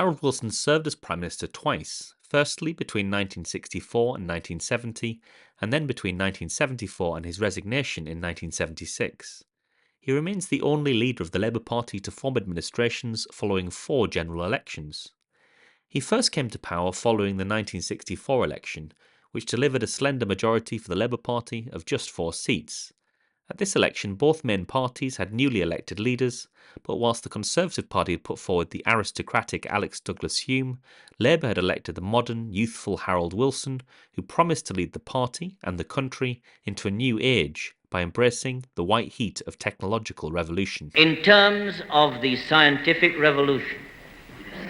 Harold Wilson served as Prime Minister twice, firstly between 1964 and 1970, and then between 1974 and his resignation in 1976. He remains the only leader of the Labour Party to form administrations following 4 general elections. He first came to power following the 1964 election, which delivered a slender majority for the Labour Party of just 4 seats. At this election, both main parties had newly elected leaders, but whilst the Conservative Party had put forward the aristocratic Alex Douglas-Hume, Labour had elected the modern, youthful Harold Wilson, who promised to lead the party and the country into a new age by embracing the white heat of technological revolution. In terms of the scientific revolution,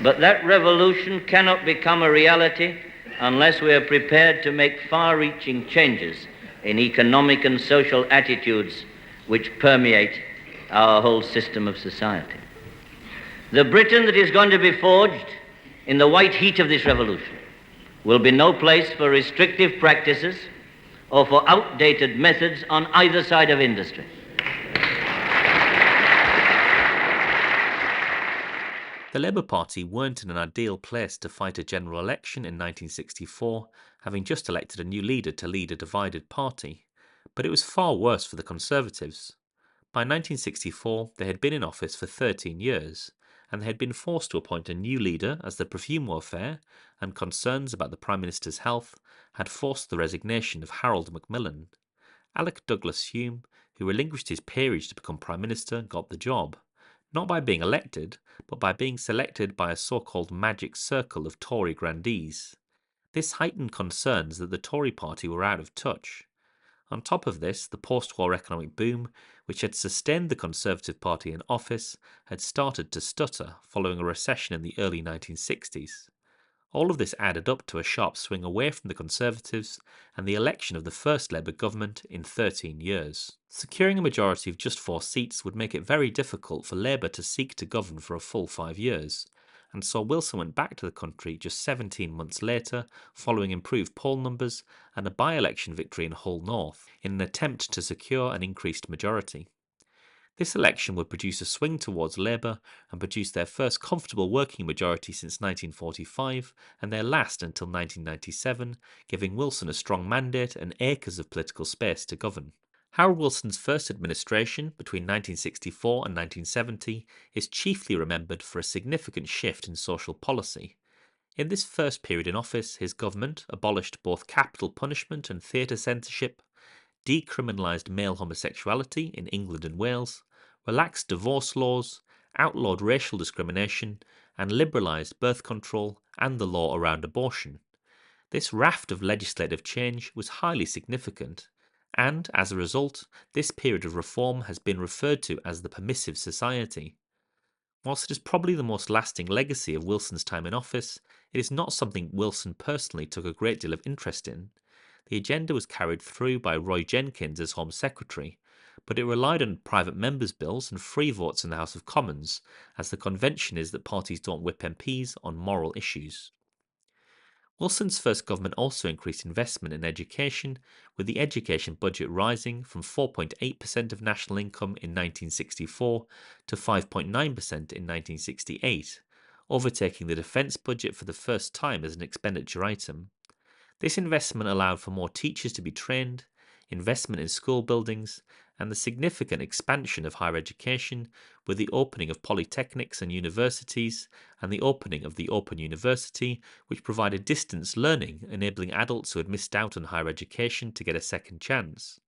but that revolution cannot become a reality unless we are prepared to make far-reaching changes in economic and social attitudes which permeate our whole system of society. The Britain that is going to be forged in the white heat of this revolution will be no place for restrictive practices or for outdated methods on either side of industry. The Labour Party weren't in an ideal place to fight a general election in 1964, having just elected a new leader to lead a divided party, but it was far worse for the Conservatives. By 1964, they had been in office for 13 years, and they had been forced to appoint a new leader as the perfume warfare and concerns about the Prime Minister's health had forced the resignation of Harold Macmillan. Alec Douglas-Hume, who relinquished his peerage to become Prime Minister, got the job, not by being elected, but by being selected by a so-called magic circle of Tory grandees. This heightened concerns that the Tory party were out of touch. On top of this, the post-war economic boom, which had sustained the Conservative Party in office, had started to stutter following a recession in the early 1960s. All of this added up to a sharp swing away from the Conservatives and the election of the first Labour government in 13 years. Securing a majority of just 4 seats would make it very difficult for Labour to seek to govern for a full 5 years, and so Wilson went back to the country just 17 months later, following improved poll numbers and a by-election victory in Hull North, in an attempt to secure an increased majority. This election would produce a swing towards Labour and produce their first comfortable working majority since 1945 and their last until 1997, giving Wilson a strong mandate and acres of political space to govern. Harold Wilson's first administration, between 1964 and 1970, is chiefly remembered for a significant shift in social policy. In this first period in office, his government abolished both capital punishment and theatre censorship, decriminalised male homosexuality in England and Wales, relaxed divorce laws, outlawed racial discrimination, and liberalised birth control and the law around abortion. This raft of legislative change was highly significant, and, as a result, this period of reform has been referred to as the Permissive Society. Whilst it is probably the most lasting legacy of Wilson's time in office, it is not something Wilson personally took a great deal of interest in. The agenda was carried through by Roy Jenkins as Home Secretary, but it relied on private members' bills and free votes in the House of Commons, as the convention is that parties don't whip MPs on moral issues. Wilson's first government also increased investment in education, with the education budget rising from 4.8% of national income in 1964 to 5.9% in 1968, overtaking the defence budget for the first time as an expenditure item. This investment allowed for more teachers to be trained, investment in school buildings, and the significant expansion of higher education with the opening of polytechnics and universities and the opening of the Open University, which provided distance learning, enabling adults who had missed out on higher education to get a second chance.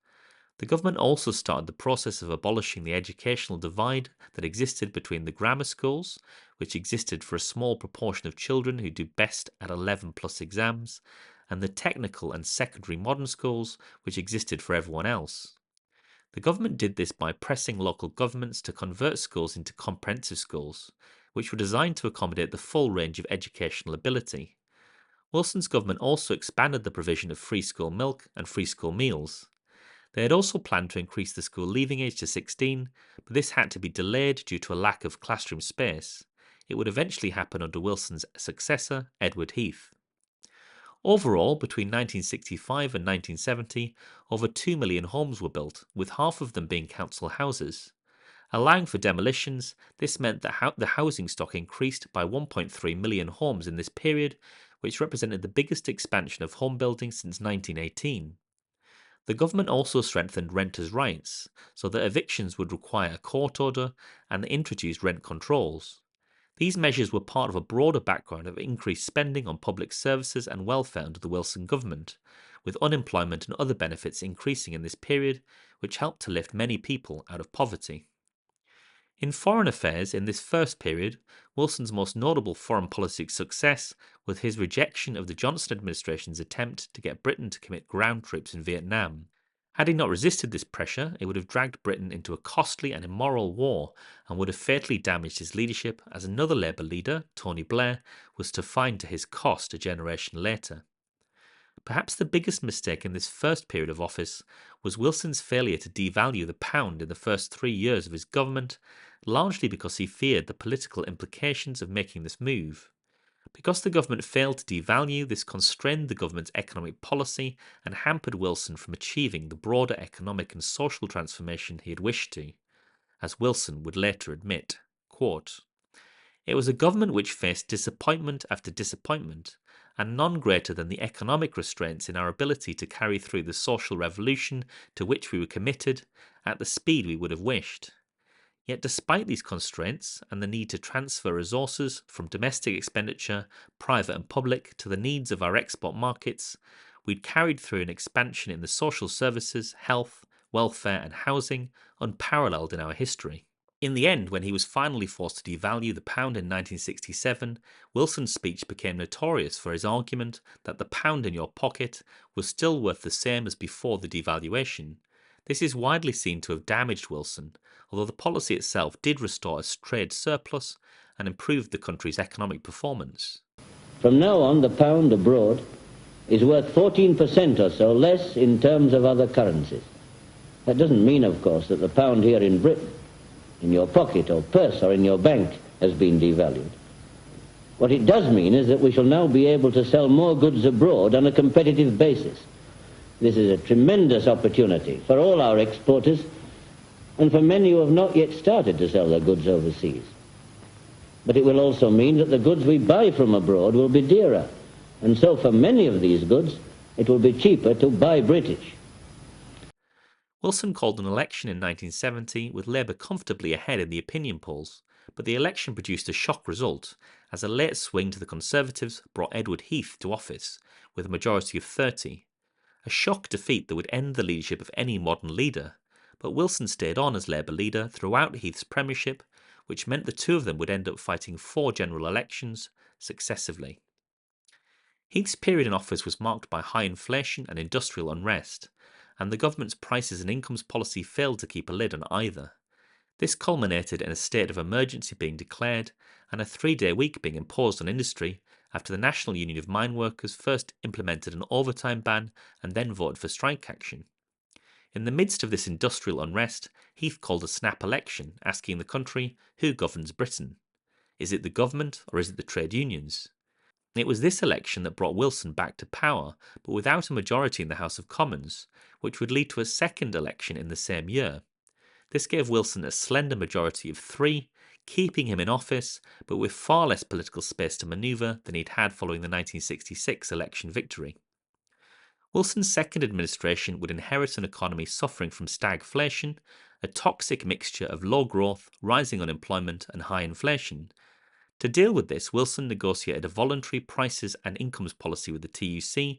The government also started the process of abolishing the educational divide that existed between the grammar schools, which existed for a small proportion of children who do best at 11 plus exams, and the technical and secondary modern schools, which existed for everyone else. The government did this by pressing local governments to convert schools into comprehensive schools, which were designed to accommodate the full range of educational ability. Wilson's government also expanded the provision of free school milk and free school meals. They had also planned to increase the school leaving age to 16, but this had to be delayed due to a lack of classroom space. It would eventually happen under Wilson's successor, Edward Heath. Overall, between 1965 and 1970, over 2 million homes were built, with half of them being council houses. Allowing for demolitions, this meant that the housing stock increased by 1.3 million homes in this period, which represented the biggest expansion of home building since 1918. The government also strengthened renters' rights, so that evictions would require a court order, and introduced rent controls. These measures were part of a broader background of increased spending on public services and welfare under the Wilson government, with unemployment and other benefits increasing in this period, which helped to lift many people out of poverty. In foreign affairs in this first period, Wilson's most notable foreign policy success was his rejection of the Johnson administration's attempt to get Britain to commit ground troops in Vietnam. Had he not resisted this pressure, it would have dragged Britain into a costly and immoral war and would have fatally damaged his leadership, as another Labour leader, Tony Blair, was to find to his cost a generation later. Perhaps the biggest mistake in this first period of office was Wilson's failure to devalue the pound in the first 3 years of his government, largely because he feared the political implications of making this move. Because the government failed to devalue, this constrained the government's economic policy and hampered Wilson from achieving the broader economic and social transformation he had wished to. As Wilson would later admit, quote, "It was a government which faced disappointment after disappointment, and none greater than the economic restraints in our ability to carry through the social revolution to which we were committed at the speed we would have wished. Yet despite these constraints and the need to transfer resources from domestic expenditure, private and public, to the needs of our export markets, we'd carried through an expansion in the social services, health, welfare and housing unparalleled in our history." In the end, when he was finally forced to devalue the pound in 1967, Wilson's speech became notorious for his argument that the pound in your pocket was still worth the same as before the devaluation. This is widely seen to have damaged Wilson, although the policy itself did restore a trade surplus and improved the country's economic performance. From now on, the pound abroad is worth 14% or so less in terms of other currencies. That doesn't mean, of course, that the pound here in Britain, in your pocket or purse or in your bank, has been devalued. What it does mean is that we shall now be able to sell more goods abroad on a competitive basis. This is a tremendous opportunity for all our exporters and for many who have not yet started to sell their goods overseas. But it will also mean that the goods we buy from abroad will be dearer, and so for many of these goods it will be cheaper to buy British. Wilson called an election in 1970 with Labour comfortably ahead in the opinion polls, but the election produced a shock result, as a late swing to the Conservatives brought Edward Heath to office, with a majority of 30. A shock defeat that would end the leadership of any modern leader, but Wilson stayed on as Labour leader throughout Heath's premiership, which meant the two of them would end up fighting 4 general elections successively. Heath's period in office was marked by high inflation and industrial unrest, and the government's prices and incomes policy failed to keep a lid on either. This culminated in a state of emergency being declared and a 3-day week being imposed on industry after the National Union of Mine Workers first implemented an overtime ban and then voted for strike action. In the midst of this industrial unrest, Heath called a snap election, asking the country, who governs Britain? Is it the government or is it the trade unions? It was this election that brought Wilson back to power, but without a majority in the House of Commons, which would lead to a second election in the same year. This gave Wilson a slender majority of 3, keeping him in office, but with far less political space to manoeuvre than he'd had following the 1966 election victory. Wilson's second administration would inherit an economy suffering from stagflation, a toxic mixture of low growth, rising unemployment, and high inflation. To deal with this, Wilson negotiated a voluntary prices and incomes policy with the TUC,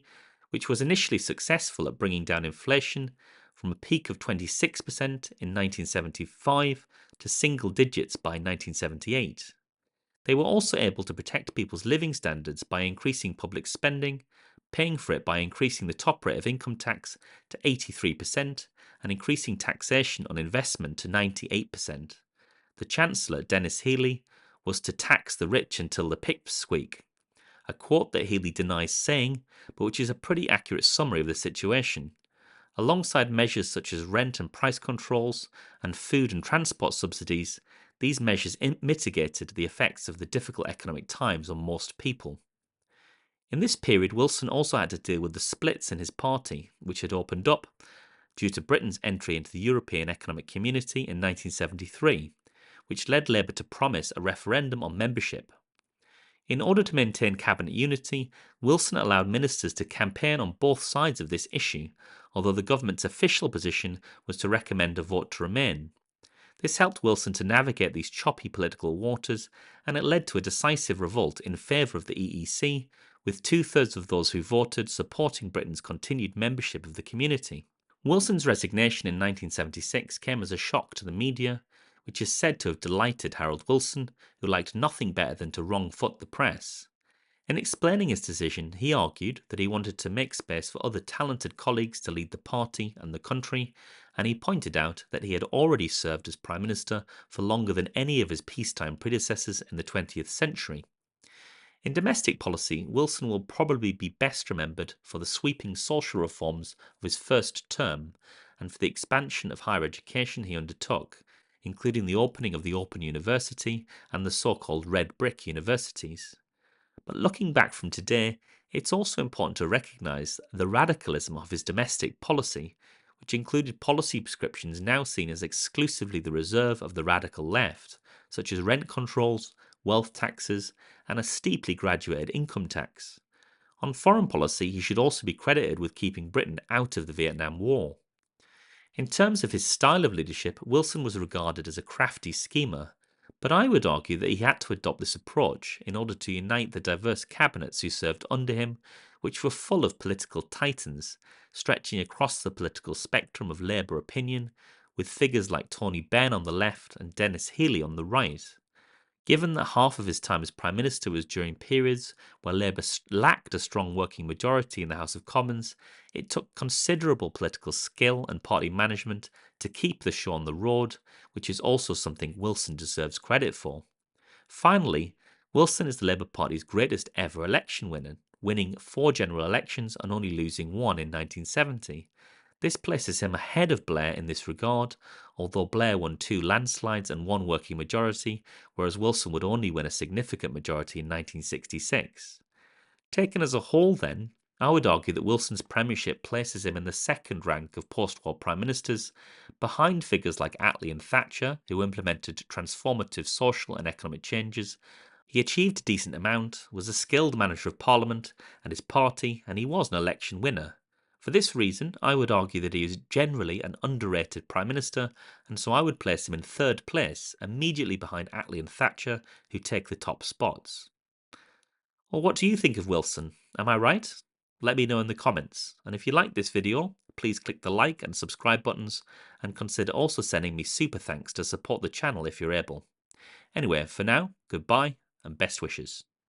which was initially successful at bringing down inflation from a peak of 26% in 1975 to single digits by 1978. They were also able to protect people's living standards by increasing public spending, paying for it by increasing the top rate of income tax to 83% and increasing taxation on investment to 98%. The Chancellor, Denis Healey, was to tax the rich until the pips squeak, a quote that Healey denies saying, but which is a pretty accurate summary of the situation. Alongside measures such as rent and price controls and food and transport subsidies, these measures mitigated the effects of the difficult economic times on most people. In this period, Wilson also had to deal with the splits in his party, which had opened up, due to Britain's entry into the European Economic Community in 1973, which led Labour to promise a referendum on membership. In order to maintain cabinet unity, Wilson allowed ministers to campaign on both sides of this issue, although the government's official position was to recommend a vote to remain. This helped Wilson to navigate these choppy political waters, and it led to a decisive revolt in favour of the EEC, with two-thirds of those who voted supporting Britain's continued membership of the community. Wilson's resignation in 1976 came as a shock to the media, which is said to have delighted Harold Wilson, who liked nothing better than to wrong-foot the press. In explaining his decision, he argued that he wanted to make space for other talented colleagues to lead the party and the country, and he pointed out that he had already served as Prime Minister for longer than any of his peacetime predecessors in the 20th century. In domestic policy, Wilson will probably be best remembered for the sweeping social reforms of his first term and for the expansion of higher education he undertook, including the opening of the Open University and the so-called red brick universities. But looking back from today, it's also important to recognise the radicalism of his domestic policy, which included policy prescriptions now seen as exclusively the reserve of the radical left, such as rent controls, wealth taxes, and a steeply graduated income tax. On foreign policy, he should also be credited with keeping Britain out of the Vietnam War. In terms of his style of leadership, Wilson was regarded as a crafty schemer, but I would argue that he had to adopt this approach in order to unite the diverse cabinets who served under him, which were full of political titans, stretching across the political spectrum of Labour opinion, with figures like Tony Benn on the left and Denis Healey on the right. Given that half of his time as Prime Minister was during periods where Labour lacked a strong working majority in the House of Commons, it took considerable political skill and party management to keep the show on the road, which is also something Wilson deserves credit for. Finally, Wilson is the Labour Party's greatest ever election winner, winning 4 general elections and only losing one in 1970. This places him ahead of Blair in this regard, although Blair won 2 landslides and 1 working majority, whereas Wilson would only win a significant majority in 1966. Taken as a whole, then, I would argue that Wilson's premiership places him in the second rank of post-war prime ministers, behind figures like Attlee and Thatcher, who implemented transformative social and economic changes. He achieved a decent amount, was a skilled manager of parliament and his party, and he was an election winner. For this reason, I would argue that he is generally an underrated Prime Minister, and so I would place him in third place, immediately behind Attlee and Thatcher, who take the top spots. Well, what do you think of Wilson? Am I right? Let me know in the comments. And if you liked this video, please click the like and subscribe buttons, and consider also sending me super thanks to support the channel if you're able. Anyway, for now, goodbye and best wishes.